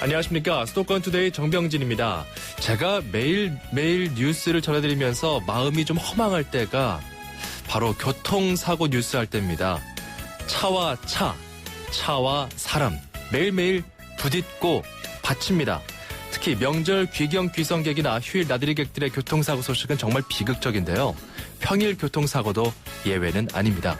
안녕하십니까. 수도권 투데이 정병진입니다. 제가 매일 뉴스를 전해드리면서 마음이 좀 허망할 때가 바로 교통사고 뉴스 할 때입니다. 차와 차와 사람 매일매일 부딪고 받칩니다. 특히 명절 귀경 귀성객이나 휴일 나들이객들의 교통사고 소식은 정말 비극적인데요. 평일 교통사고도 예외는 아닙니다.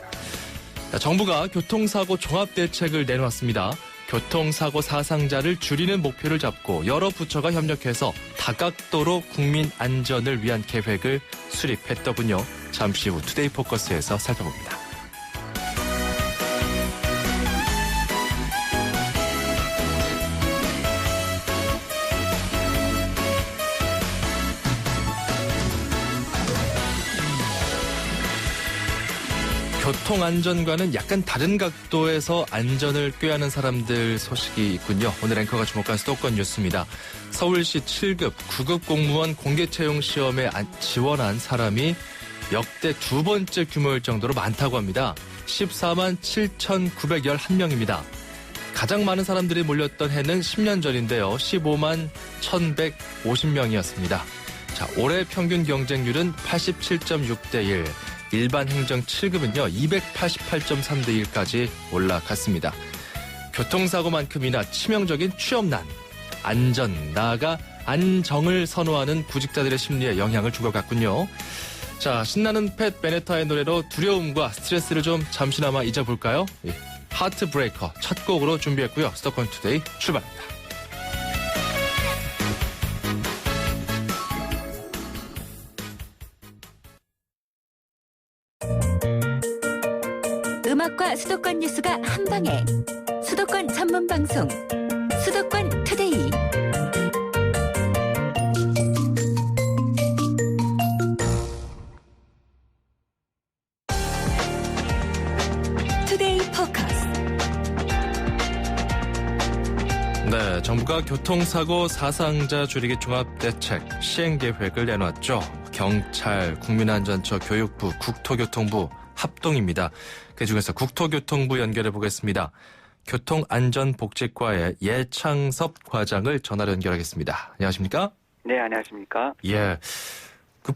정부가 교통사고 종합대책을 내놓았습니다. 교통사고 사상자를 줄이는 목표를 잡고 여러 부처가 협력해서 다각도로 국민 안전을 위한 계획을 수립했더군요. 잠시 후 투데이 포커스에서 살펴봅니다. 교통안전과는 약간 다른 각도에서 안전을 꾀하는 사람들 소식이 있군요. 오늘 앵커가 주목한 수도권 뉴스입니다. 서울시 7급, 9급 공무원 공개채용 시험에 지원한 사람이 역대 두 번째 규모일 정도로 많다고 합니다. 14만 7,911명입니다. 가장 많은 사람들이 몰렸던 해는 10년 전인데요. 15만 1,150명이었습니다. 자, 올해 평균 경쟁률은 87.6대 1. 일반 행정 7급은요, 288.3대 1까지 올라갔습니다. 교통사고만큼이나 치명적인 취업난, 안전, 나아가 안정을 선호하는 구직자들의 심리에 영향을 준 것 같군요. 자, 신나는 팻 베네타의 노래로 두려움과 스트레스를 좀 잠시나마 잊어볼까요? 하트 브레이커 첫 곡으로 준비했고요. 수도권 투데이 출발합니다. 음악과 수도권 뉴스가 한방에 수도권 전문 방송 수도권 투데이. 투데이 포커스. 네, 정부가 교통사고 사상자 줄이기 종합대책 시행계획을 내놨죠. 경찰, 국민안전처, 교육부, 국토교통부 합동입니다. 그중에서 국토교통부 연결해 보겠습니다. 교통안전복지과의 예창섭 과장을 전화로 연결하겠습니다. 안녕하십니까? 네, 안녕하십니까? 예,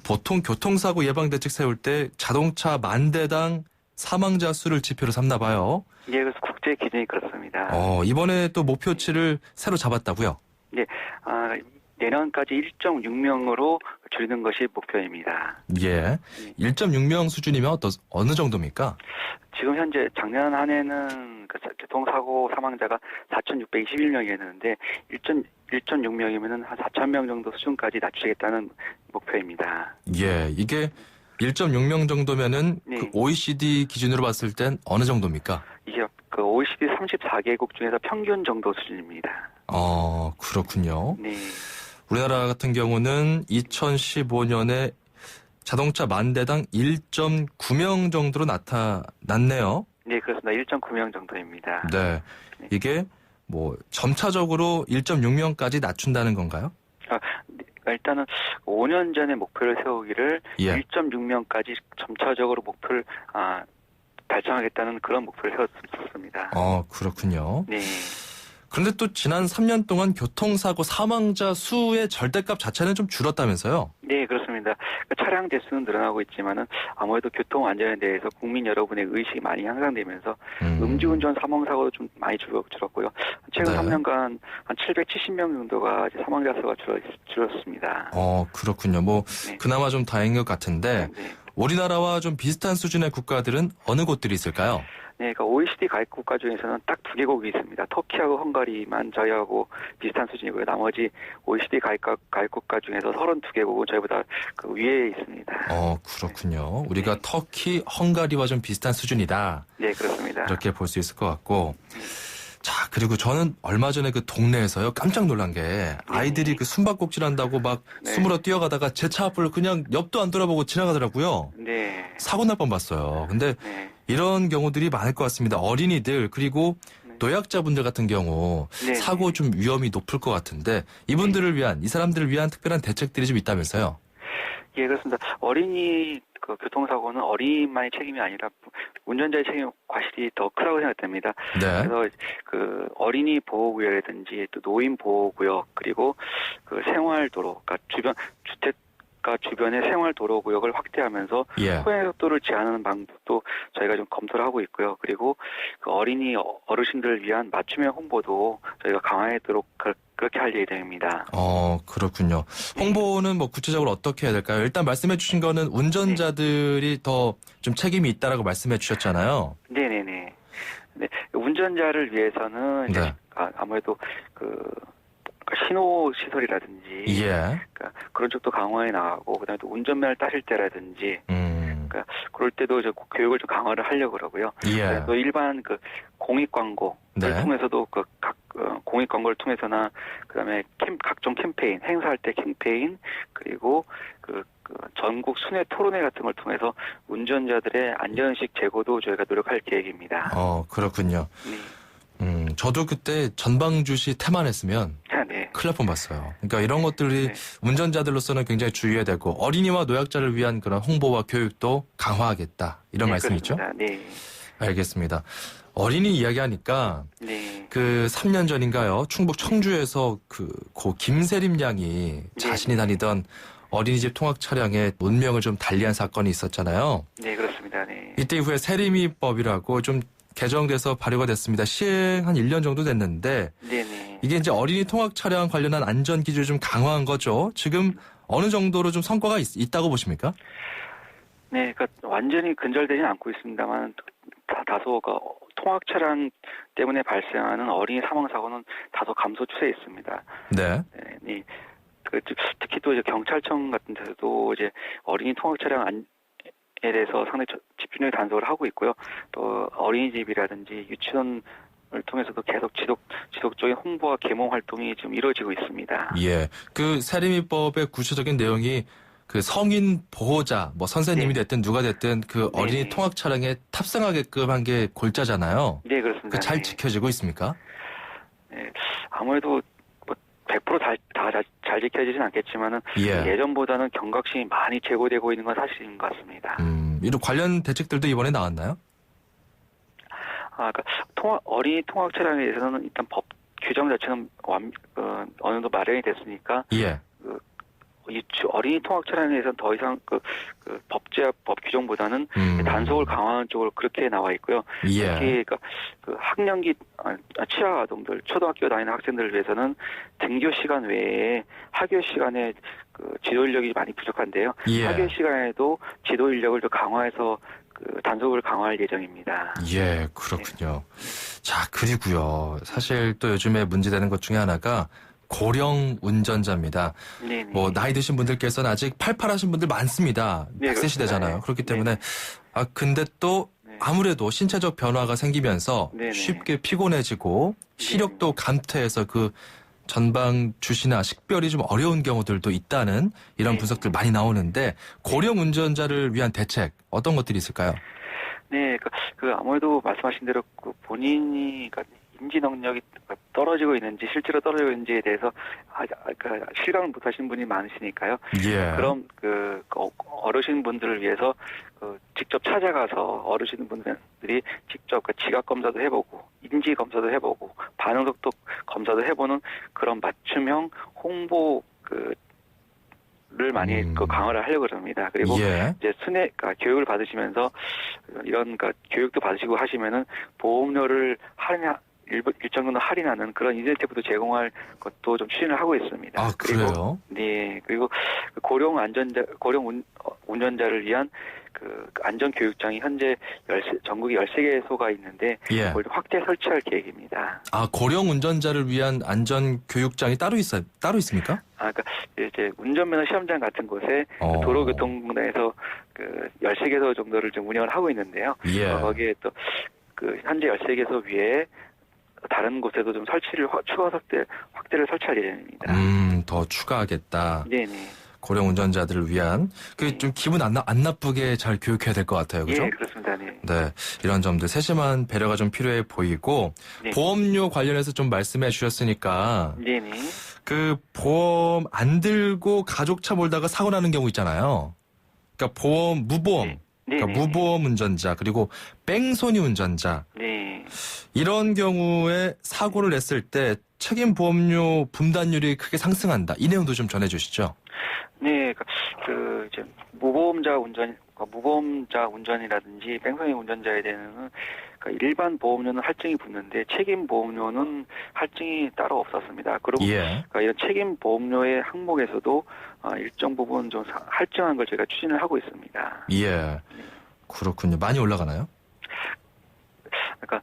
보통 교통사고 예방대책 세울 때 자동차 만 대당 사망자 수를 지표로 삼나 봐요. 예, 그래서 국제 기준이 그렇습니다. 이번에 또 목표치를 새로 잡았다고요? 네, 내년까지 1.6명으로 줄이는 것이 목표입니다. 예, 1.6명 수준이면 어느 정도입니까? 지금 현재 작년 한 해는 교통사고 사망자가 4,621명이었는데 1.6명이면 한 4,000명 정도 수준까지 낮추겠다는 목표입니다. 예, 이게 1.6명 정도면은 네. 그 OECD 기준으로 봤을 땐 어느 정도입니까? 이게 그 OECD 34개국 중에서 평균 정도 수준입니다. 그렇군요. 네. 우리나라 같은 경우는 2015년에 자동차 만 대당 1.9명 정도로 나타났네요. 네, 그렇습니다. 1.9명 정도입니다. 네. 이게 점차적으로 1.6명까지 낮춘다는 건가요? 일단은 5년 전에 목표를 세우기를 예. 1.6명까지 점차적으로 목표를 달성하겠다는 그런 목표를 세웠습니다. 그렇군요. 네. 그런데 또 지난 3년 동안 교통사고 사망자 수의 절대값 자체는 좀 줄었다면서요? 네, 그렇습니다. 차량 대수는 늘어나고 있지만은 아무래도 교통 안전에 대해서 국민 여러분의 의식이 많이 향상되면서 음주운전 사망사고도 좀 많이 줄었고요. 최근 네. 3년간 한 770명 정도가 사망자 수가 줄었습니다. 그렇군요. 네. 그나마 좀 다행인 것 같은데 네. 우리나라와 좀 비슷한 수준의 국가들은 어느 곳들이 있을까요? 네, 그러니까 OECD 가입 국가 중에서는 딱 두 개국이 있습니다. 터키하고 헝가리만 저희하고 비슷한 수준이고요. 나머지 OECD 가입 국가 중에서 32개국은 저희보다 그 위에 있습니다. 그렇군요. 우리가 터키, 헝가리와 좀 비슷한 수준이다. 네, 그렇습니다. 이렇게 볼 수 있을 것 같고. 자, 그리고 저는 얼마 전에 그 동네에서요, 깜짝 놀란 게 아이들이 그 숨바꼭질 한다고 막 숨으로 뛰어가다가 제 차 앞을 그냥 옆도 안 돌아보고 지나가더라고요. 네. 사고 날 뻔 봤어요. 근데 네. 이런 경우들이 많을 것 같습니다. 어린이들 그리고 노약자분들 같은 경우 네. 사고 좀 위험이 높을 것 같은데 이분들을 위한, 이 사람들을 위한 특별한 대책들이 좀 있다면서요? 예, 그렇습니다. 어린이 그 교통사고는 어린이만의 책임이 아니라 운전자의 책임 과실이 더 크다고 생각됩니다. 네. 그래서 그 어린이 보호구역이라든지 또 노인 보호구역 그리고 그 생활도로, 그러니까 주변 주택가 주변의 생활도로구역을 확대하면서 예. 호행 속도를 제한하는 방법도 저희가 좀 검토를 하고 있고요. 그리고 그 어린이 어르신들을 위한 맞춤형 홍보도 저희가 강화하도록 그렇게 할 예정입니다. 그렇군요. 홍보는 뭐 구체적으로 어떻게 해야 될까요? 일단 말씀해 주신 거는 운전자들이 더 좀 책임이 있다라고 말씀해 주셨잖아요. 네네네. 네, 운전자를 위해서는 이제 네. 아무래도 신호 시설이라든지 예. 그러니까 그런 쪽도 강화해 나가고 그다음에 또 운전면허를 따실 때라든지 그러니까 그럴 때도 이제 교육을 좀 강화를 하려고 그러고요. 예. 또 일반 그 공익 광고를 네. 통해서도 각 공익 광고를 통해서나 그다음에 각종 캠페인 행사할 때 캠페인 그리고 그 전국 순회 토론회 같은 걸 통해서 운전자들의 안전의식 제고도 저희가 노력할 계획입니다. 그렇군요. 네. 저도 그때 전방주시 태만했으면 네. 큰일 날 뻔봤어요. 그러니까 이런 것들이 네. 운전자들로서는 굉장히 주의해야 되고 어린이와 노약자를 위한 그런 홍보와 교육도 강화하겠다. 이런 네, 말씀이죠? 그렇습니다. 네. 알겠습니다. 어린이 이야기하니까 네. 그 3년 전인가요? 충북 청주에서 고 김세림 양이 자신이 다니던 어린이집 통학 차량에 운명을 좀 달리한 사건이 있었잖아요. 네, 그렇습니다. 네. 이때 이후에 세림이법이라고 좀 개정돼서 발효가 됐습니다. 시행 한 1년 정도 됐는데 네네. 이게 이제 어린이 통학 차량 관련한 안전 기준을 좀 강화한 거죠. 지금 어느 정도로 좀 성과가 있다고 보십니까? 네, 그러니까 완전히 근절되지는 않고 있습니다만 다소 통학 차량 때문에 발생하는 어린이 사망 사고는 다소 감소 추세에 있습니다. 네. 네. 특히 또 이제 경찰청 같은 데서도 이제 어린이 통학 차량에 대해서 상당히 집중적인 단속을 하고 있고요. 또 어린이집이라든지 유치원을 통해서도 계속 지속적인 홍보와 계몽 활동이 지금 이루어지고 있습니다. 예. 그 세림이법의 구체적인 내용이 그 성인 보호자, 뭐 선생님이 됐든 누가 됐든 그 어린이 통학 차량에 탑승하게끔 한 게 골자잖아요. 네, 그렇습니다. 잘 지켜지고 있습니까? 네. 아무래도 100% 잘 지켜지진 않겠지만은 예. 예전보다는 경각심이 많이 제고되고 있는 건 사실인 것 같습니다. 이런 관련 대책들도 이번에 나왔나요? 그러니까 어린이 통학 차량에 대해서는 일단 법 규정 자체는 어느 정도 마련이 됐으니까 예. 어린이 통학 차량에 대해서는 더 이상 법 규정보다는 단속을 강화하는 쪽으로 그렇게 나와 있고요. 예. 특히 그 학령기 치아 아동들, 초등학교 다니는 학생들을 위해서는 등교 시간 외에 학교 시간에 지도 인력이 많이 부족한데요. 예. 학교 시간에도 지도 인력을 더 강화해서 단속을 강화할 예정입니다. 예, 그렇군요. 자, 그리고요. 사실 또 요즘에 문제되는 것 중에 하나가 고령 운전자입니다. 네네. 뭐 나이 드신 분들께서는 아직 팔팔하신 분들 많습니다. 네, 100세 시대잖아요. 그렇습니다. 그렇기 때문에 근데 또 아무래도 신체적 변화가 생기면서 네네. 쉽게 피곤해지고 시력도 감퇴해서 그 전방 주시나 식별이 좀 어려운 경우들도 있다는 이런 분석들 많이 나오는데 고령 운전자를 위한 대책 어떤 것들이 있을까요? 네, 아무래도 말씀하신 대로 본인이 인지 능력이 떨어지고 있는지 실제로 떨어지고 있는지에 대해서 실감을 못하신 분이 많으시니까요. 예. 그럼 어르신 분들을 위해서 직접 찾아가서 어르신 분들이 직접 지각 검사도 해보고 인지 검사도 해보고 반응 속도 검사도 해보는 그런 맞춤형 홍보 를 많이 강화를 하려고 합니다. 그리고 이제 교육을 받으시면서 이런 교육도 받으시고 하시면은 보험료를 일정 정도 할인하는 그런 인센티브도 제공할 것도 좀 추진을 하고 있습니다. 아, 그래요? 네. 그리고 고령 운전자를 위한 안전 교육장이 현재 전국에 13개소가 있는데 그걸 확대 설치할 계획입니다. 아, 고령 운전자를 위한 안전 교육장이 따로 있습니까? 그러니까 이제 운전면허 시험장 같은 곳에 도로교통공단에서 13개소 정도를 좀 운영을 하고 있는데요. 예. 거기에 또 현재 13개소 위에 다른 곳에도 좀 설치를 추가 확대를 설치할 예정입니다. 더 추가하겠다. 네네. 고령 운전자들을 위한 그 좀 기분 안 나쁘게 잘 교육해야 될 것 같아요. 그죠? 예, 그렇습니다. 네. 네, 이런 점들 세심한 배려가 좀 필요해 보이고 네. 보험료 관련해서 좀 말씀해 주셨으니까 네네. 그 보험 안 들고 가족차 몰다가 사고 나는 경우 있잖아요. 그러니까 무보험, 네. 그러니까 네네. 무보험 운전자 그리고 뺑소니 운전자 네. 이런 경우에 사고를 냈을 때 책임 보험료 분담률이 크게 상승한다. 이 내용도 좀 전해주시죠. 네, 이제 무보험자 운전이라든지 뺑소니 운전자에 대해서는 일반 보험료는 할증이 붙는데 책임 보험료는 할증이 따로 없었습니다. 그리고 예. 이런 책임 보험료의 항목에서도 일정 부분 좀 할증한 걸 저희가 추진을 하고 있습니다. 예. 그렇군요. 많이 올라가나요? 그러니까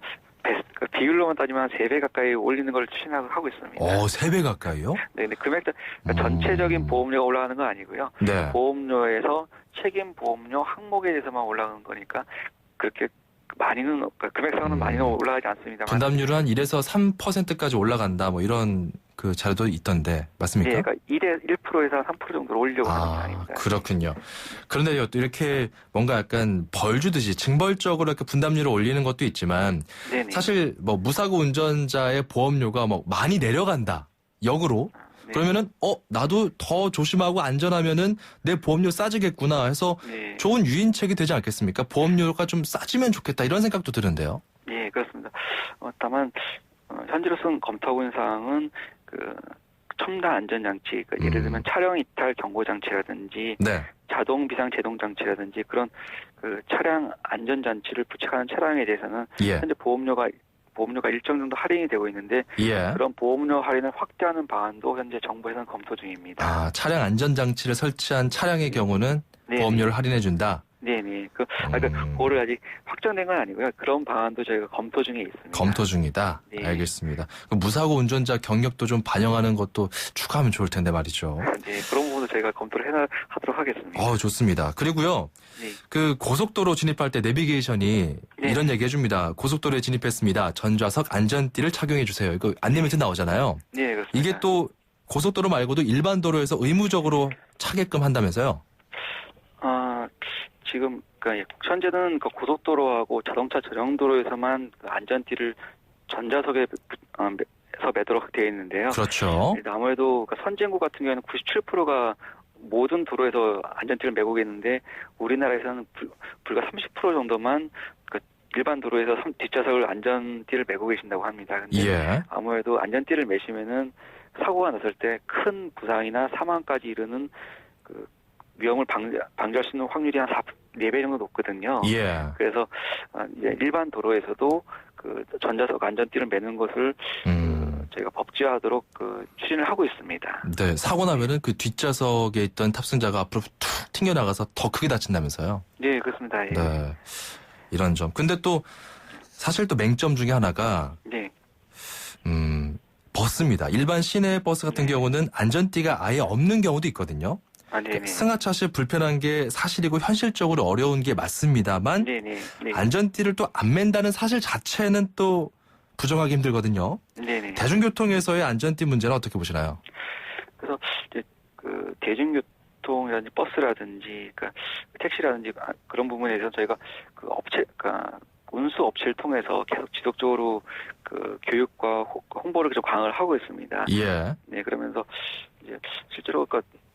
비율로만 따지면 한 3배 가까이 올리는 걸 추진하고 있습니다. 3배 가까이요? 네, 근데 금액도 전체적인 보험료가 올라가는 건 아니고요. 네. 보험료에서 책임 보험료 항목에 대해서만 올라가는 거니까 그렇게 많이는 금액상으로는 많이는 올라가지 않습니다만. 분담률은 한 1에서 3%까지 올라간다. 뭐 이런 그 자료도 있던데 맞습니까? 네, 그러니까 1에서 3% 정도로 올리려고 하는 거 아닙니다. 그렇군요. 그런데요, 또 이렇게 뭔가 약간 벌 주듯이 징벌적으로 이렇게 분담률을 올리는 것도 있지만 네네. 사실 뭐 무사고 운전자의 보험료가 뭐 많이 내려간다. 역으로. 네. 그러면은 나도 더 조심하고 안전하면은 내 보험료 싸지겠구나 해서 네. 좋은 유인책이 되지 않겠습니까? 보험료가 좀 싸지면 좋겠다 이런 생각도 드는데요. 예, 그렇습니다. 다만 현재로서는 검토하고 있는 사항은 첨단 안전장치, 예를 들면 차량 이탈 경고 장치라든지 네. 자동 비상 제동 장치라든지 그런 차량 안전장치를 부착하는 차량에 대해서는 예. 현재 보험료가 일정 정도 할인이 되고 있는데 예. 그런 보험료 할인을 확대하는 방안도 현재 정부에서는 검토 중입니다. 차량 안전장치를 설치한 차량의 경우는 네. 보험료를 할인해준다. 네네. 그거를 아직 확정된 건 아니고요. 그런 방안도 저희가 검토 중에 있습니다. 검토 중이다. 네. 알겠습니다. 무사고 운전자 경력도 좀 반영하는 것도 추가하면 좋을 텐데 말이죠. 네, 그런 부분도 저희가 검토를 하도록 하겠습니다. 좋습니다. 그리고요. 네. 고속도로 진입할 때 내비게이션이 네. 이런 얘기 해줍니다. 고속도로에 진입했습니다. 전좌석 안전띠를 착용해 주세요. 이거 안내 멘트 나오잖아요. 네, 그렇습니다. 이게 또 고속도로 말고도 일반 도로에서 의무적으로 차게끔 한다면서요? 지금 현재는 고속도로하고 자동차 전용도로에서만 안전띠를 전좌석에서 매도록 되어 있는데요. 그렇죠. 아무래도 선진국 같은 경우에는 97%가 모든 도로에서 안전띠를 매고 계는데 우리나라에서는 불과 30% 정도만 일반 도로에서 뒷좌석을 안전띠를 매고 계신다고 합니다. 근데 예. 아무래도 안전띠를 매시면은 사고가 났을 때 큰 부상이나 사망까지 이르는 위험을 방지할 수 있는 확률이 한 4배 정도 높거든요. 예. 그래서 이제 일반 도로에서도 전좌석 안전띠를 매는 것을 저희가 법제화하도록 추진을 하고 있습니다. 네, 사고 나면은 그 뒷좌석에 있던 탑승자가 앞으로 툭 튕겨나가서 더 크게 다친다면서요? 네, 그렇습니다. 예. 네. 이런 점. 근데 또 사실 또 맹점 중에 하나가 네. 버스입니다. 일반 시내 버스 같은 경우는 안전띠가 아예 없는 경우도 있거든요. 네네. 승하차 시 불편한 게 사실이고 현실적으로 어려운 게 맞습니다만 네네. 네. 안전띠를 또 안 맨다는 사실 자체는 또 부정하기 힘들거든요. 네네. 대중교통에서의 안전띠 문제는 어떻게 보시나요? 그래서 이제 대중교통이라든지 버스라든지 택시라든지 그런 부분에서 저희가 운수 업체를 통해서 계속 지속적으로 교육과 홍보를 계속 강화를 하고 있습니다. 예. 네, 그러면서 이제 실제로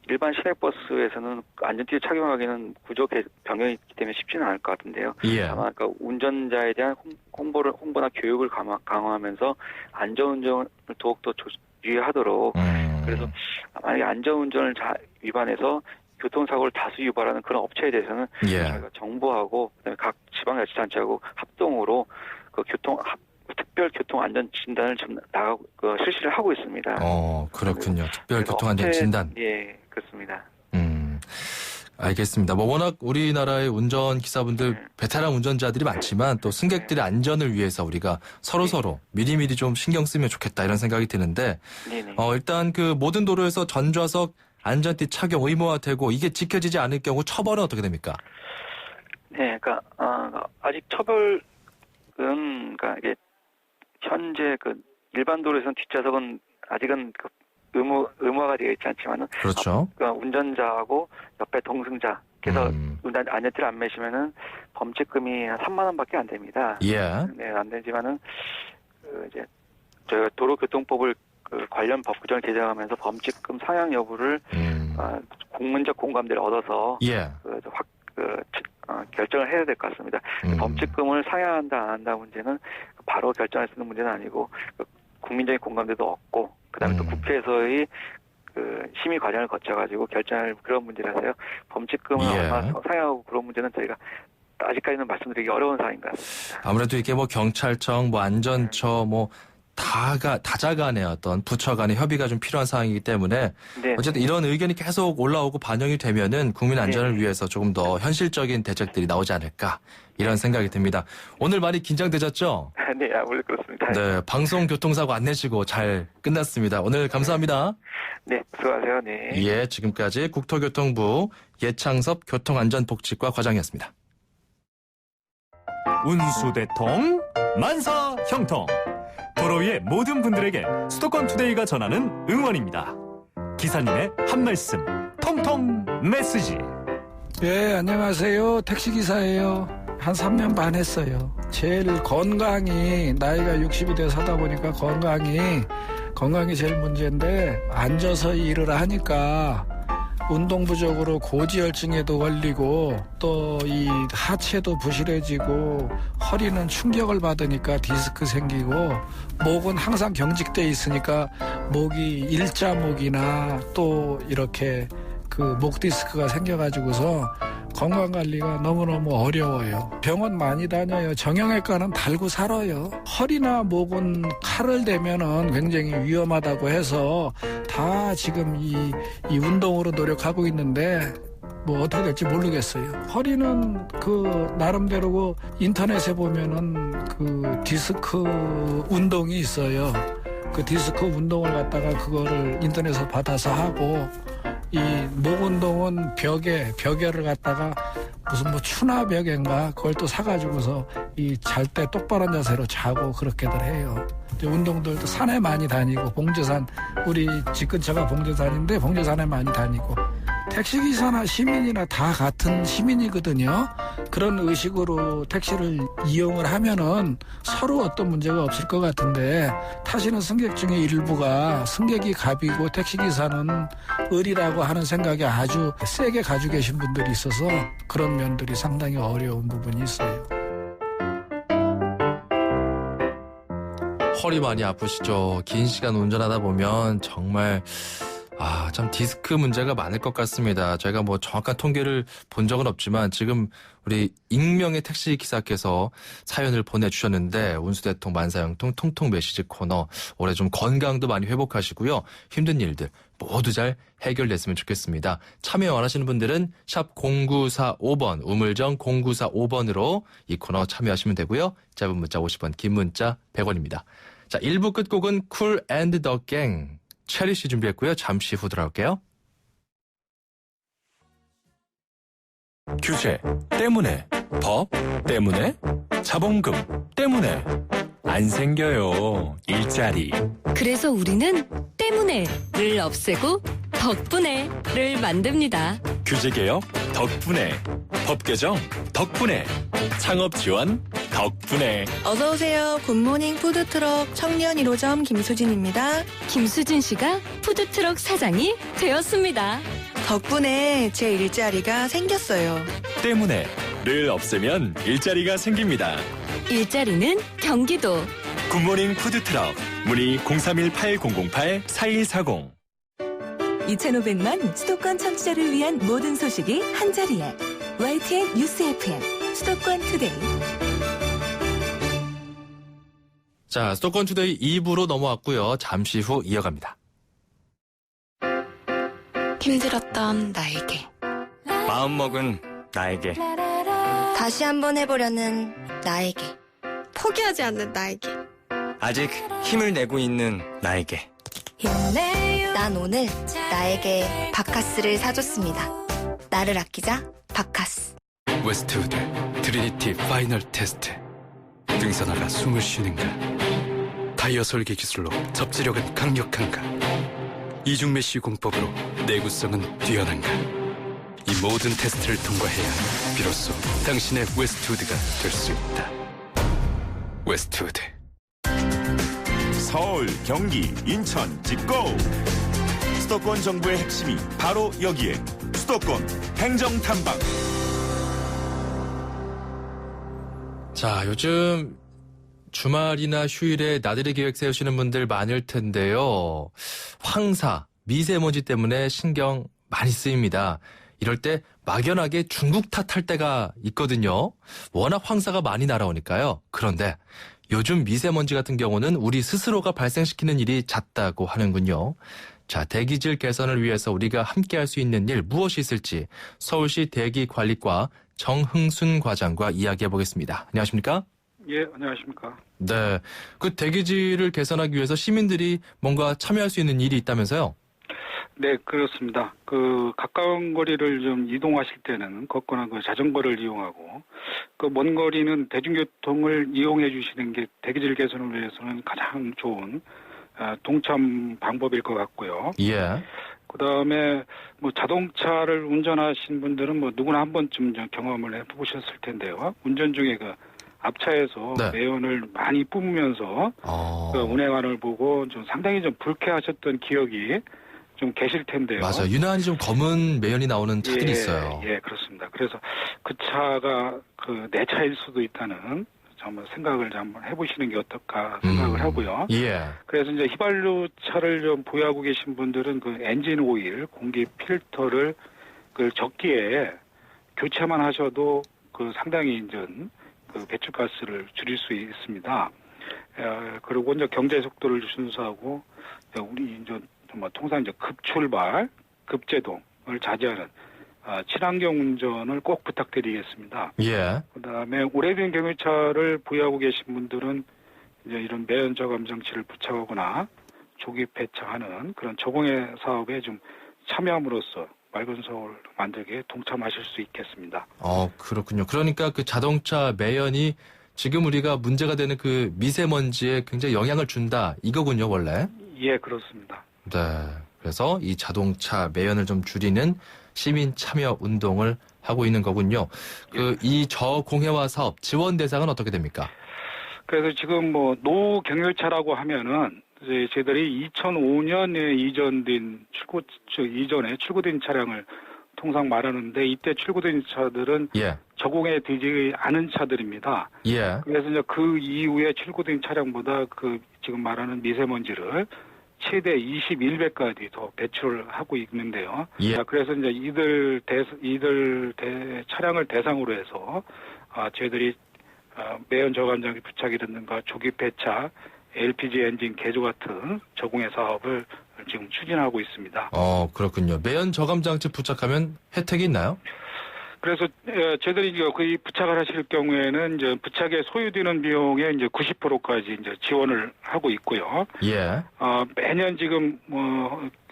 일반 시내버스에서는 안전띠를 착용하기는 구조 변경이 있기 때문에 쉽지는 않을 것 같은데요. 예. 다만 운전자에 대한 홍보나 교육을 강화하면서 안전운전을 더욱더 유의하도록 그래서 만약에 안전운전을 위반해서 교통사고를 다수 유발하는 그런 업체에 대해서는 예. 저희가 정부하고 그다음에 각 지방자치단체하고 합동으로 특별 교통 안전 진단을 좀 실시를 하고 있습니다. 그렇군요. 특별 교통 안전 진단. 예, 그렇습니다. 알겠습니다. 워낙 우리나라의 운전 기사분들 베테랑 운전자들이 많지만 또 승객들의 안전을 위해서 우리가 서로 미리미리 좀 신경 쓰면 좋겠다 이런 생각이 드는데 네네. 일단 모든 도로에서 전좌석 안전띠 착용 의무화되고 이게 지켜지지 않을 경우 처벌은 어떻게 됩니까? 네, 아직 처벌은 이게 현재 일반 도로에서는 뒷좌석은 아직은 의무화가 되어 있지 않지만은 그렇죠. 운전자하고 옆에 동승자께서 안전띠를 안 매시면은 범칙금이 한 3만 원밖에 안 됩니다. 예. 네, 안 되지만은 이제 저희가 도로교통법을 관련 법 규정을 개정하면서 범칙금 상향 여부를 공문적 공감대를 얻어서 예. 결정을 해야 될 것 같습니다. 범칙금을 상향한다 안 한다 문제는 바로 결정할 수 있는 문제는 아니고 국민적인 공감대도 없고 그다음에 또 국회에서의 심의 과정을 거쳐가지고 결정할 그런 문제라서요. 범칙금을 예. 얼마 상향하고 그런 문제는 저희가 아직까지는 말씀드리기 어려운 사안인 것 같습니다. 아무래도 이게 뭐 경찰청, 뭐 안전처, 뭐 다자 간의 어떤 부처 간의 협의가 좀 필요한 사항이기 때문에 네. 어쨌든 이런 의견이 계속 올라오고 반영이 되면은 국민 안전을 위해서 조금 더 현실적인 대책들이 나오지 않을까 이런 생각이 듭니다. 오늘 많이 긴장되셨죠? 네, 원래 그렇습니다. 네, 방송 교통사고 안 내시고 잘 끝났습니다. 오늘 감사합니다. 네, 수고하세요. 네. 예, 지금까지 국토교통부 예창섭 교통안전복지과 과장이었습니다. 운수대통 만사형통 도로 위의 모든 분들에게 수도권 투데이가 전하는 응원입니다. 기사님의 한 말씀 통통 메시지. 예, 안녕하세요. 택시기사예요. 한 3년 반 했어요. 제일 건강이 나이가 60이 돼서 하다 보니까 건강이 제일 문제인데 앉아서 일을 하니까 운동 부족으로 고지혈증에도 걸리고 또 이 하체도 부실해지고 허리는 충격을 받으니까 디스크 생기고 목은 항상 경직돼 있으니까 목이 일자목이나 또 이렇게 목 디스크가 생겨가지고서 건강관리가 너무너무 어려워요. 병원 많이 다녀요. 정형외과는 달고 살아요. 허리나 목은 칼을 대면은 굉장히 위험하다고 해서 다 지금 이 운동으로 노력하고 있는데 뭐 어떻게 될지 모르겠어요. 허리는 나름대로 인터넷에 보면은 디스크 운동이 있어요. 그 디스크 운동을 갖다가 그거를 인터넷에서 받아서 하고 이 목 운동은 벽에를 갖다가 무슨 추나벽인가 그걸 또 사가지고서 이 잘 때 똑바른 자세로 자고 그렇게들 해요. 운동들도 산에 많이 다니고 봉제산 우리 집 근처가 봉제산인데 봉제산에 많이 다니고 택시기사나 시민이나 다 같은 시민이거든요. 그런 의식으로 택시를 이용을 하면은 서로 어떤 문제가 없을 것 같은데 타시는 승객 중에 일부가 승객이 갑이고 택시기사는 을이라고 하는 생각이 아주 세게 가지고 계신 분들이 있어서 그런 면들이 상당히 어려운 부분이 있어요. 허리 많이 아프시죠? 긴 시간 운전하다 보면 정말 참 디스크 문제가 많을 것 같습니다. 저희가 뭐 정확한 통계를 본 적은 없지만 지금 우리 익명의 택시 기사께서 사연을 보내주셨는데 운수대통 만사형통 통통 메시지 코너 올해 좀 건강도 많이 회복하시고요. 힘든 일들 모두 잘 해결됐으면 좋겠습니다. 참여 원하시는 분들은 샵 0945번 우물정 0945번으로 이 코너 참여하시면 되고요. 짧은 문자 50원 긴 문자 100원입니다. 자, 1부 끝곡은 쿨 앤드 더 갱 체리 씨 준비했고요. 잠시 후 돌아올게요. 규제 때문에, 법 때문에, 자본금 때문에 안 생겨요. 일자리. 그래서 우리는 때문에를 없애고 덕분에를 만듭니다. 규제개혁 덕분에, 법개정 덕분에, 창업지원 덕분에. 어서오세요. 굿모닝 푸드트럭 청년 1호점 김수진입니다. 김수진 씨가 푸드트럭 사장이 되었습니다. 덕분에 제 일자리가 생겼어요. 때문에를 없애면 일자리가 생깁니다. 일자리는 경기도. 굿모닝 푸드트럭 문의 031-8008-4140. 2,500만 수도권 청취자를 위한 모든 소식이 한자리에 YTN 뉴스 FM 수도권 투데이. 자, 수도권 투데이 2부로 넘어왔고요. 잠시 후 이어갑니다. 힘들었던 나에게, 마음먹은 나에게, 다시 한번 해보려는 나에게, 포기하지 않는 나에게, 아직 힘을 내고 있는 나에게. 난 오늘 나에게 바카스를 사줬습니다. 나를 아끼자 바카스. 웨스트우드 트리니티 파이널 테스트. 등산화가 숨을 쉬는가? 타이어 설계 기술로 접지력은 강력한가? 이중메쉬 공법으로 내구성은 뛰어난가? 이 모든 테스트를 통과해야 비로소 당신의 웨스트우드가 될 수 있다. 웨스트우드. 서울, 경기, 인천, 집고! 수도권 정부의 핵심이 바로 여기에 수도권 행정탐방. 자, 요즘 주말이나 휴일에 나들이 계획 세우시는 분들 많을 텐데요. 황사, 미세먼지 때문에 신경 많이 쓰입니다. 이럴 때 막연하게 중국 탓할 때가 있거든요. 워낙 황사가 많이 날아오니까요. 그런데 요즘 미세먼지 같은 경우는 우리 스스로가 발생시키는 일이 잦다고 하는군요. 자, 대기질 개선을 위해서 우리가 함께 할 수 있는 일 무엇이 있을지 서울시 대기관리과 정흥순 과장과 이야기해 보겠습니다. 안녕하십니까? 예, 안녕하십니까? 네, 그 대기질을 개선하기 위해서 시민들이 뭔가 참여할 수 있는 일이 있다면서요? 네, 그렇습니다. 가까운 거리를 좀 이동하실 때는 걷거나 자전거를 이용하고, 먼 거리는 대중교통을 이용해 주시는 게 대기질 개선을 위해서는 가장 좋은 동참 방법일 것 같고요. 예. 그다음에 자동차를 운전하신 분들은 누구나 한 번쯤 경험을 해보셨을 텐데요. 운전 중에 앞차에서 네. 매연을 많이 뿜으면서 운행안을 보고 좀 상당히 좀 불쾌하셨던 기억이 좀 계실 텐데요. 맞아요. 유난히 좀 검은 매연이 나오는 차들이 예, 있어요. 예, 그렇습니다. 그래서 그 차가 내 차일 수도 있다는 정말 생각을 한번 해보시는 게 어떨까 생각을 하고요. 예. 그래서 이제 휘발유 차를 좀 보유하고 계신 분들은 엔진 오일, 공기 필터를 적기에 교체만 하셔도 상당히 이제 배출가스를 줄일 수 있습니다. 그리고 이제 경제 속도를 준수하고 우리 이제 통상 이제 급출발, 급제동을 자제하는 친환경 운전을 꼭 부탁드리겠습니다. 예. 그다음에 오래된 경유차를 보유하고 계신 분들은 이제 이런 매연 저감 장치를 부착하거나 조기 폐차하는 그런 저공해 사업에 좀 참여함으로써 맑은 서울 만들기에 동참하실 수 있겠습니다. 그렇군요. 그러니까 그 자동차 매연이 지금 우리가 문제가 되는 그 미세먼지에 굉장히 영향을 준다 이거군요, 원래. 예, 그렇습니다. 네. 그래서 이 자동차 매연을 좀 줄이는 시민 참여 운동을 하고 있는 거군요. 이 저공해화 사업 지원 대상은 어떻게 됩니까? 그래서 지금 노경유차라고 하면은 이제 저희들이 2005년에 이전에 출고된 차량을 통상 말하는데 이때 출고된 차들은 예. 저공해 되지 않은 차들입니다. 예. 그래서 이제 그 이후에 출고된 차량보다 지금 말하는 미세먼지를 최대 21배까지 더 배출을 하고 있는데요. 예. 그래서 이제 이들 차량을 대상으로 해서 저희들이 매연 저감 장치 부착이라든가 조기 폐차, LPG 엔진 개조 같은 저공해 사업을 지금 추진하고 있습니다. 그렇군요. 매연 저감 장치 부착하면 혜택이 있나요? 그래서 저희들이 그 부착을 하실 경우에는 이제 부착에 소요되는 비용의 이제 90%까지 이제 지원을 하고 있고요. 예. 매년 지금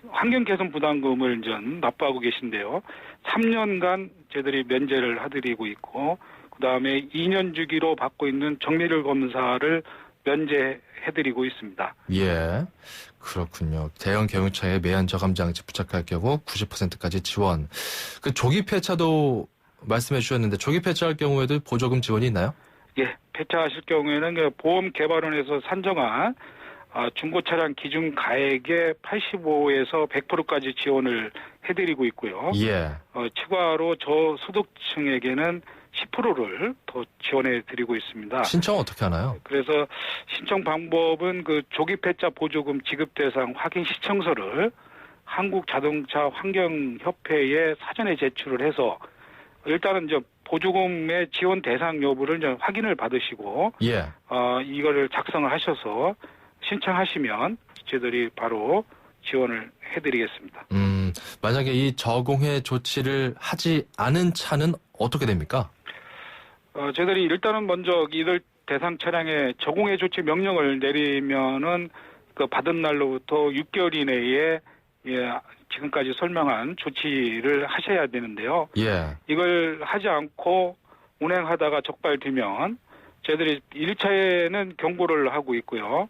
환경 개선 부담금을 이제 납부하고 계신데요. 3년간 저희들이 면제를 해드리고 있고, 그 다음에 2년 주기로 받고 있는 정밀 검사를 면제해드리고 있습니다. 예. 그렇군요. 대형 경유차에 매연 저감 장치 부착할 경우 90%까지 지원. 그 조기 폐차도 말씀해 주셨는데 조기 폐차할 경우에도 보조금 지원이 있나요? 예. 폐차하실 경우에는 보험개발원에서 산정한 중고 차량 기준 가액의 85에서 100%까지 지원을 해드리고 있고요. 예. 추가로 저소득층에게는 10%를 더 지원해 드리고 있습니다. 신청 어떻게 하나요? 그래서 신청 방법은 조기 폐차 보조금 지급 대상 확인 시청서를 한국자동차 환경협회에 사전에 제출을 해서 일단은 이제 보조금의 지원 대상 여부를 이제 확인을 받으시고 예. 이거를 작성을 하셔서 신청하시면 저희들이 바로 지원을 해드리겠습니다. 만약에 이 저공해 조치를 하지 않은 차는 어떻게 됩니까? 저희들이 일단은 먼저 이들 대상 차량에 저공해 조치 명령을 내리면은 받은 날로부터 6개월 이내에 지금까지 설명한 조치를 하셔야 되는데요. 예. 이걸 하지 않고 운행하다가 적발되면 저희들이 1차에는 경고를 하고 있고요.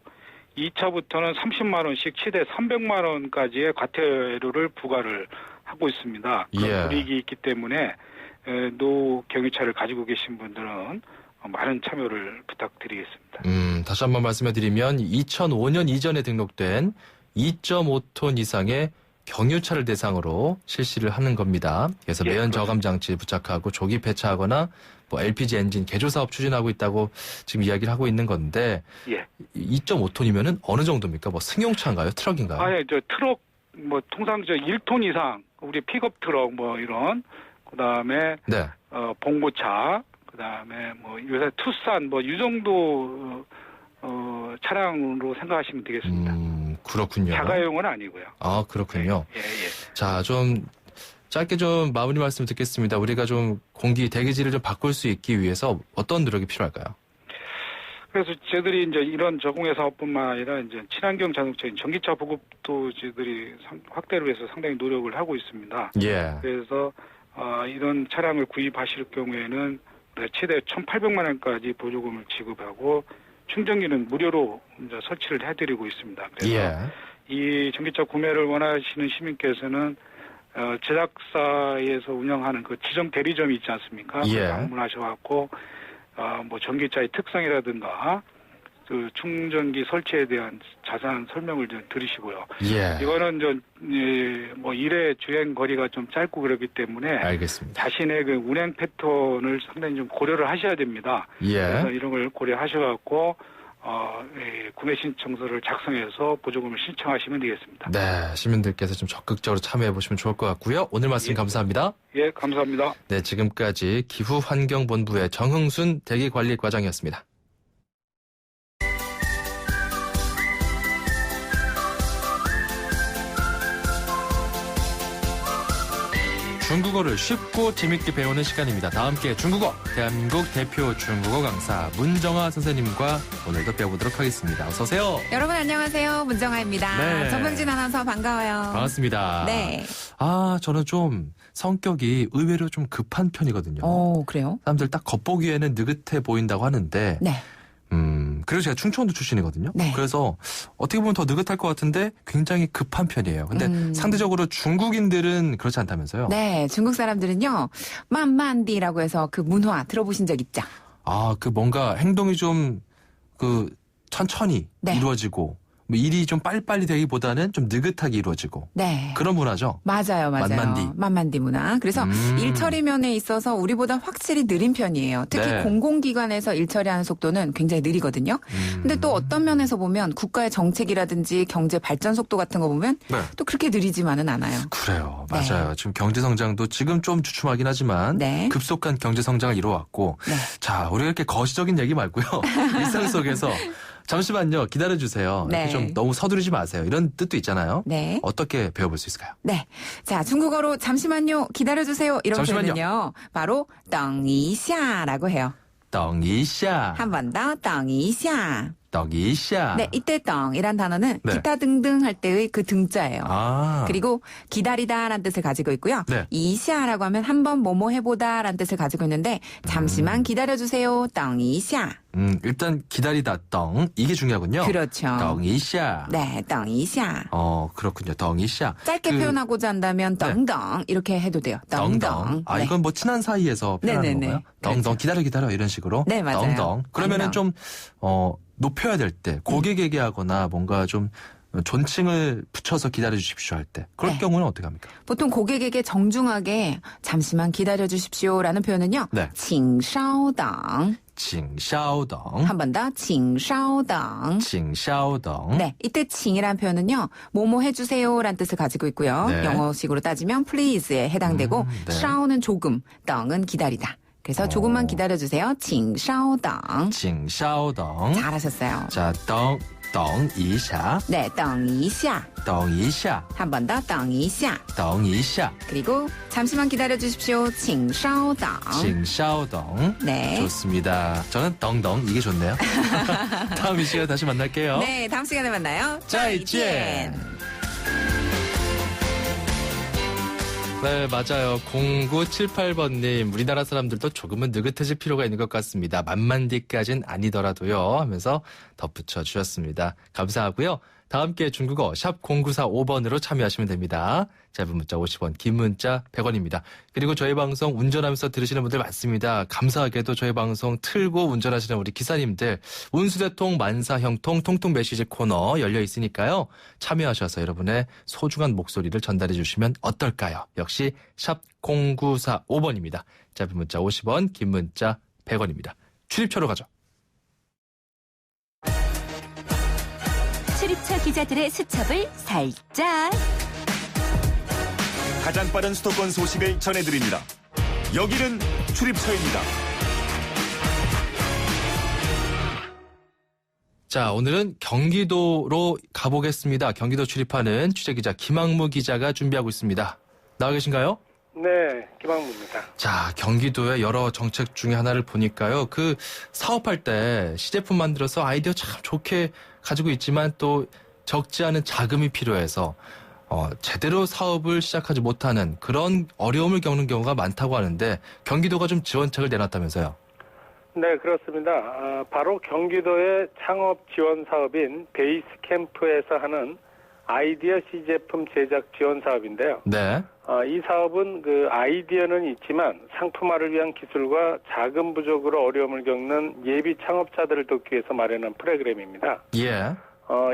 2차부터는 30만 원씩 최대 300만 원까지의 과태료를 부과를 하고 있습니다. 그런 예. 불이익이 있기 때문에 노 경유차를 가지고 계신 분들은 많은 참여를 부탁드리겠습니다. 다시 한번 말씀해드리면 2005년 이전에 등록된 2.5톤 이상의 경유차를 대상으로 실시를 하는 겁니다. 그래서 예, 매연 그렇습니다. 저감 장치 부착하고 조기 폐차하거나 뭐 LPG 엔진 개조 사업 추진하고 있다고 지금 이야기를 하고 있는 건데 예. 2.5톤이면은 어느 정도입니까? 뭐 승용차인가요? 트럭인가요? 아니, 저 트럭, 통상 1톤 이상, 우리 픽업 트럭 이런, 그 다음에, 네. 봉고차, 그 다음에 요새 투싼, 이 정도, 차량으로 생각하시면 되겠습니다. 그렇군요. 자가용은 아니고요. 아, 그렇군요. 예. 자, 좀 짧게 좀 마무리 말씀 듣겠습니다. 우리가 좀 대기질을 좀 바꿀 수 있기 위해서 어떤 노력이 필요할까요? 그래서 저희들이 이제 이런 저공해 사업뿐만 아니라 이제 친환경 자동차인 전기차 보급도 저희들이 확대를 해서 상당히 노력을 하고 있습니다. 예. 그래서 이런 차량을 구입하실 경우에는 최대 1,800만 원까지 보조금을 지급하고 충전기는 무료로 이제 설치를 해드리고 있습니다. 그래서 예. 이 전기차 구매를 원하시는 시민께서는 제작사에서 운영하는 그 지정 대리점이 있지 않습니까? 예. 방문하셔갖고 전기차의 특성이라든가 그 충전기 설치에 대한 자세한 설명을 좀 들으시고요. 예. 이거는 일회 주행 거리가 좀 짧고 그렇기 때문에 알겠습니다. 자신의 그 운행 패턴을 상당히 좀 고려를 하셔야 됩니다. 그래서 예. 이런 걸 고려하셔갖고 구매 신청서를 작성해서 보조금을 신청하시면 되겠습니다. 네, 시민들께서 좀 적극적으로 참여해 보시면 좋을 것 같고요. 오늘 말씀 예. 감사합니다. 예, 감사합니다. 네, 지금까지 기후환경본부의 정흥순 대기관리과장이었습니다. 중국어를 쉽고 재밌게 배우는 시간입니다. 다 함께 중국어, 대한민국 대표 중국어 강사 문정아 선생님과 오늘도 배워보도록 하겠습니다. 어서 오세요. 여러분 안녕하세요. 문정아입니다. 네. 정명진 아나운서 반가워요. 반갑습니다. 네. 저는 좀 성격이 의외로 좀 급한 편이거든요. 그래요? 사람들 딱 겉보기에는 느긋해 보인다고 하는데 네. 그래서 제가 충청도 출신이거든요. 네. 그래서 어떻게 보면 더 느긋할 것 같은데 굉장히 급한 편이에요. 근데 상대적으로 중국인들은 그렇지 않다면서요? 네, 중국 사람들은요, 만만디라고 해서 그 문화 들어보신 적 있죠? 그 뭔가 행동이 좀 천천히 네. 이루어지고 일이 좀 빨리빨리 되기보다는 좀 느긋하게 이루어지고 네. 그런 문화죠. 맞아요. 만만디 문화. 그래서 일 처리 면에 있어서 우리보다 확실히 느린 편이에요. 특히 네. 공공기관에서 일 처리하는 속도는 굉장히 느리거든요. 근데 또 어떤 면에서 보면 국가의 정책이라든지 경제 발전 속도 같은 거 보면 네. 또 그렇게 느리지만은 않아요. 그래요. 네. 맞아요. 지금 경제 성장도 지금 좀 주춤하긴 하지만 네. 급속한 경제 성장을 이뤄왔고 네. 자, 우리가 이렇게 거시적인 얘기 말고요. 일상 속에서 잠시만요. 기다려주세요. 네. 이렇게 좀 너무 서두르지 마세요. 이런 뜻도 있잖아요. 네. 어떻게 배워볼 수 있을까요? 네. 자, 중국어로 잠시만요. 기다려주세요. 이런 잠시만요. 표현은요. 바로 等一下라고 해요. 等一下. 한 번 더. 等一下. 等一下. 네, 이때 等이란 단어는 네. 기타 등등 할 때의 그 등자예요. 아. 그리고 기다리다라는 뜻을 가지고 있고요. 네. 이샤라고 하면 한번 뭐뭐 해보다라는 뜻을 가지고 있는데 잠시만 기다려주세요. 等一下. 일단 기다리다 等 이게 중요하군요. 그렇죠. 等一下. 네, 等一下. 그렇군요. 等一下. 짧게 표현하고자 한다면 等等 이렇게 해도 돼요. 等等. 네. 이건 뭐 친한 사이에서 표현하는 네네네. 건가요? 그렇죠. 기다려 이런 식으로. 네, 맞아요. 等等. 그러면은 等等. 좀 높여야 될 때 고객에게 하거나 뭔가 좀 존칭을 붙여서 기다려 주십시오 할 때 그럴 네. 경우는 어떻게 합니까? 보통 고객에게 정중하게 잠시만 기다려주십시오라는 표현은요. 네. 请稍等. 请稍等. 한 번 더. 请稍等. 请稍等. 네, 이때 请이란 표현은요. 뭐뭐 해주세요라는 뜻을 가지고 있고요. 네. 영어식으로 따지면 please에 해당되고 네. 稍는 조금, 等은 기다리다. 그래서 조금만 기다려주세요. 请稍等. 请稍等. 잘하셨어요. 자, 等一下. 네, 等一下. 等一下. 한 번 더. 等一下. 等一下. 그리고 잠시만 기다려주십시오. 请稍等. 请稍等. 네. 좋습니다. 저는 等等 이게 좋네요. 다음 이 시간에 다시 만날게요. 네, 다음 시간에 만나요. 再见. 네, 맞아요. 0978번님, 우리나라 사람들도 조금은 느긋해질 필요가 있는 것 같습니다. 만만디까진 아니더라도요 하면서 덧붙여 주셨습니다. 감사하고요. 다 함께 중국어 샵 0945번으로 참여하시면 됩니다. 짧은 문자 50원, 긴 문자 100원입니다. 그리고 저희 방송 운전하면서 들으시는 분들 많습니다. 감사하게도 저희 방송 틀고 운전하시는 우리 기사님들 운수대통 만사형통 통통 메시지 코너 열려 있으니까요. 참여하셔서 여러분의 소중한 목소리를 전달해 주시면 어떨까요? 역시 샵 0945번입니다. 짧은 문자 50원, 긴 문자 100원입니다. 출입처로 가죠. 출입처 기자들의 수첩을 살짝. 가장 빠른 수도권 소식을 전해드립니다. 여기는 출입처입니다. 자, 오늘은 경기도로 가보겠습니다. 경기도 출입하는 취재기자 김학무 기자가 준비하고 있습니다. 나와 계신가요? 네, 김학무입니다. 자, 경기도의 여러 정책 중에 하나를 보니까요. 그 사업할 때 시제품 만들어서 아이디어 참 좋게 가지고 있지만 또 적지 않은 자금이 필요해서 제대로 사업을 시작하지 못하는 그런 어려움을 겪는 경우가 많다고 하는데 경기도가 좀 지원책을 내놨다면서요? 네, 그렇습니다. 바로 경기도의 창업 지원 사업인 베이스캠프에서 하는 아이디어 시제품 제작 지원 사업인데요. 네. 이 사업은 그 아이디어는 있지만 상품화를 위한 기술과 자금 부족으로 어려움을 겪는 예비 창업자들을 돕기 위해서 마련한 프로그램입니다. 예.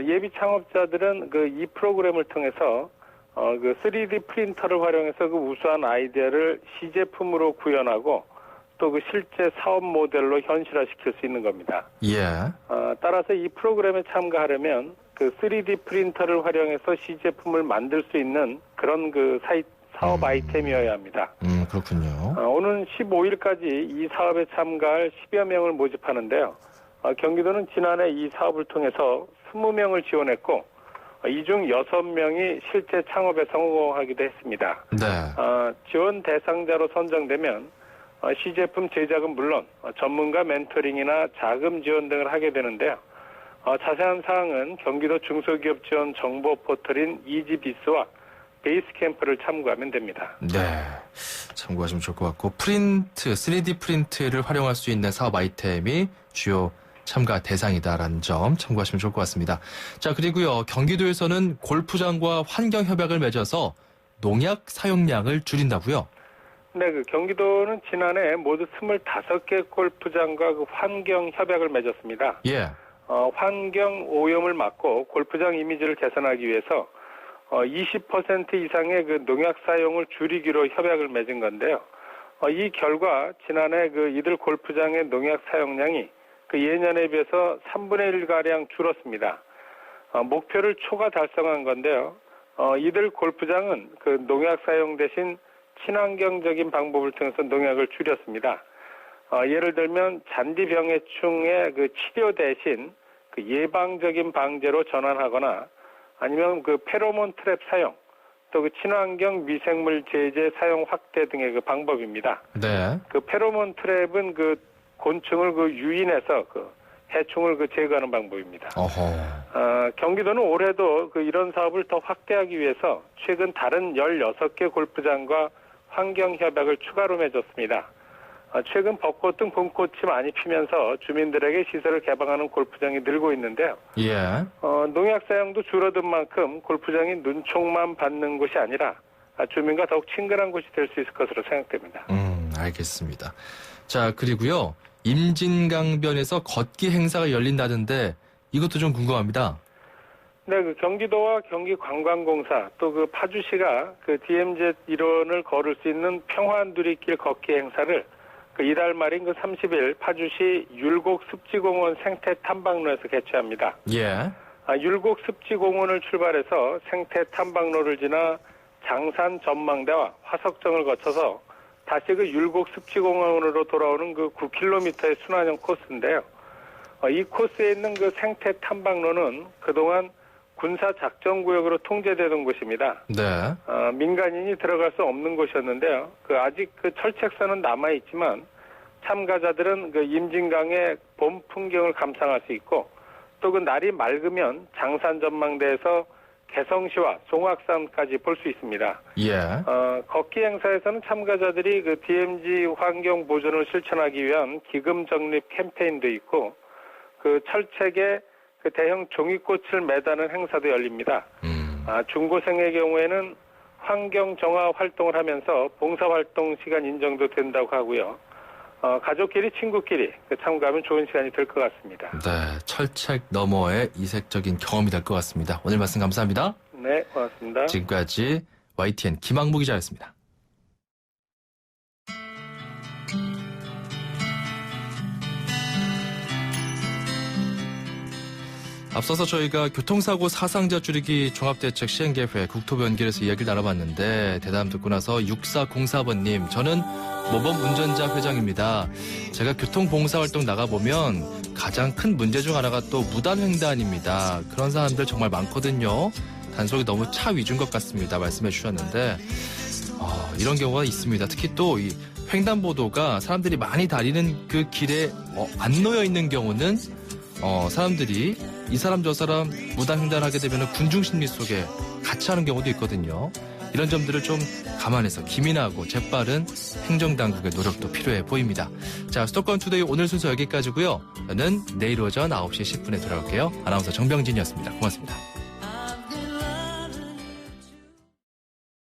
예비 창업자들은 이 프로그램을 통해서 그 3D 프린터를 활용해서 그 우수한 아이디어를 시제품으로 구현하고 또 그 실제 사업 모델로 현실화시킬 수 있는 겁니다. 예. 따라서 이 프로그램에 참가하려면 그 3D 프린터를 활용해서 시제품을 만들 수 있는 그런 그 사업 아이템이어야 합니다. 그렇군요. 오는 15일까지 이 사업에 참가할 10여 명을 모집하는데요. 경기도는 지난해 이 사업을 통해서 20명을 지원했고 이 중 6명이 실제 창업에 성공하기도 했습니다. 네. 지원 대상자로 선정되면 시제품 제작은 물론 전문가 멘토링이나 자금 지원 등을 하게 되는데요. 자세한 사항은 경기도 중소기업 지원 정보 포털인 이지비스와 베이스캠프를 참고하면 됩니다. 네. 참고하시면 좋을 것 같고 3D 프린트를 활용할 수 있는 사업 아이템이 주요 참가 대상이다라는 점 참고하시면 좋을 것 같습니다. 자, 그리고요. 경기도에서는 골프장과 환경협약을 맺어서 농약 사용량을 줄인다고요? 네, 그 경기도는 지난해 모두 25개 골프장과 그 환경협약을 맺었습니다. 예. 환경 오염을 막고 골프장 이미지를 개선하기 위해서 20% 이상의 그 농약 사용을 줄이기로 협약을 맺은 건데요. 이 결과 지난해 그 이들 골프장의 농약 사용량이 그 예년에 비해서 3분의 1 가량 줄었습니다. 목표를 초과 달성한 건데요. 이들 골프장은 그 농약 사용 대신 친환경적인 방법을 통해서 농약을 줄였습니다. 예를 들면 잔디병해충의 그 치료 대신 그 예방적인 방제로 전환하거나 아니면 그 페로몬 트랩 사용, 또 그 친환경 미생물 제재 사용 확대 등의 그 방법입니다. 네. 그 페로몬 트랩은 그 곤충을 그 유인해서 그 해충을 그 제거하는 방법입니다. 경기도는 올해도 그 이런 사업을 더 확대하기 위해서 최근 다른 16개 골프장과 환경협약을 추가로 맺었습니다. 최근 벚꽃 등 봄꽃이 많이 피면서 주민들에게 시설을 개방하는 골프장이 늘고 있는데요. 예. 농약 사용도 줄어든 만큼 골프장이 눈총만 받는 곳이 아니라 주민과 더욱 친근한 곳이 될 수 있을 것으로 생각됩니다. 알겠습니다. 자, 그리고요. 임진강변에서 걷기 행사가 열린다던데 이것도 좀 궁금합니다. 네, 그 경기도와 경기관광공사 또 그 파주시가 그 DMZ 일원을 걸을 수 있는 평화누리길 걷기 행사를 그 이달 말인 그 30일 파주시 율곡습지공원 생태탐방로에서 개최합니다. 예. 율곡습지공원을 출발해서 생태탐방로를 지나 장산 전망대와 화석정을 거쳐서 다시 그 율곡습지공원으로 돌아오는 그 9km의 순환형 코스인데요. 이 코스에 있는 그 생태탐방로는 그동안 군사작전구역으로 통제되던 곳입니다. 네. 민간인이 들어갈 수 없는 곳이었는데요. 아직 그 철책선은 남아있지만 참가자들은 그 임진강의 봄 풍경을 감상할 수 있고 또 그 날이 맑으면 장산 전망대에서 개성시와 송악산까지 볼 수 있습니다. 예. 걷기 행사에서는 참가자들이 그 DMZ 환경 보존을 실천하기 위한 기금 적립 캠페인도 있고 그 철책에 그 대형 종이꽃을 매다는 행사도 열립니다. 중고생의 경우에는 환경 정화 활동을 하면서 봉사활동 시간 인정도 된다고 하고요. 가족끼리 친구끼리 참가하면 좋은 시간이 될 것 같습니다. 네, 철책 너머의 이색적인 경험이 될 것 같습니다. 오늘 말씀 감사합니다. 네, 고맙습니다. 지금까지 YTN 김학무 기자였습니다. 앞서서 저희가 교통사고 사상자 줄이기 종합대책 시행계획 국토부 연결해서 이야기를 나눠봤는데 대담 듣고 나서 6404번님 저는 모범 운전자 회장입니다. 제가 교통봉사활동 나가보면 가장 큰 문제 중 하나가 또 무단횡단입니다. 그런 사람들 정말 많거든요. 단속이 너무 차 위주인 것 같습니다. 말씀해 주셨는데 이런 경우가 있습니다. 특히 또 이 횡단보도가 사람들이 많이 다니는 그 길에 안 놓여 있는 경우는 사람들이 이 사람 저 사람 무단횡단하게 되면 군중심리 속에 같이 하는 경우도 있거든요. 이런 점들을 좀 감안해서 기민하고 재빠른 행정당국의 노력도 필요해 보입니다. 자, 수도권 투데이 오늘 순서 여기까지고요. 저는 내일 오전 9시 10분에 돌아올게요. 아나운서 정병진이었습니다. 고맙습니다.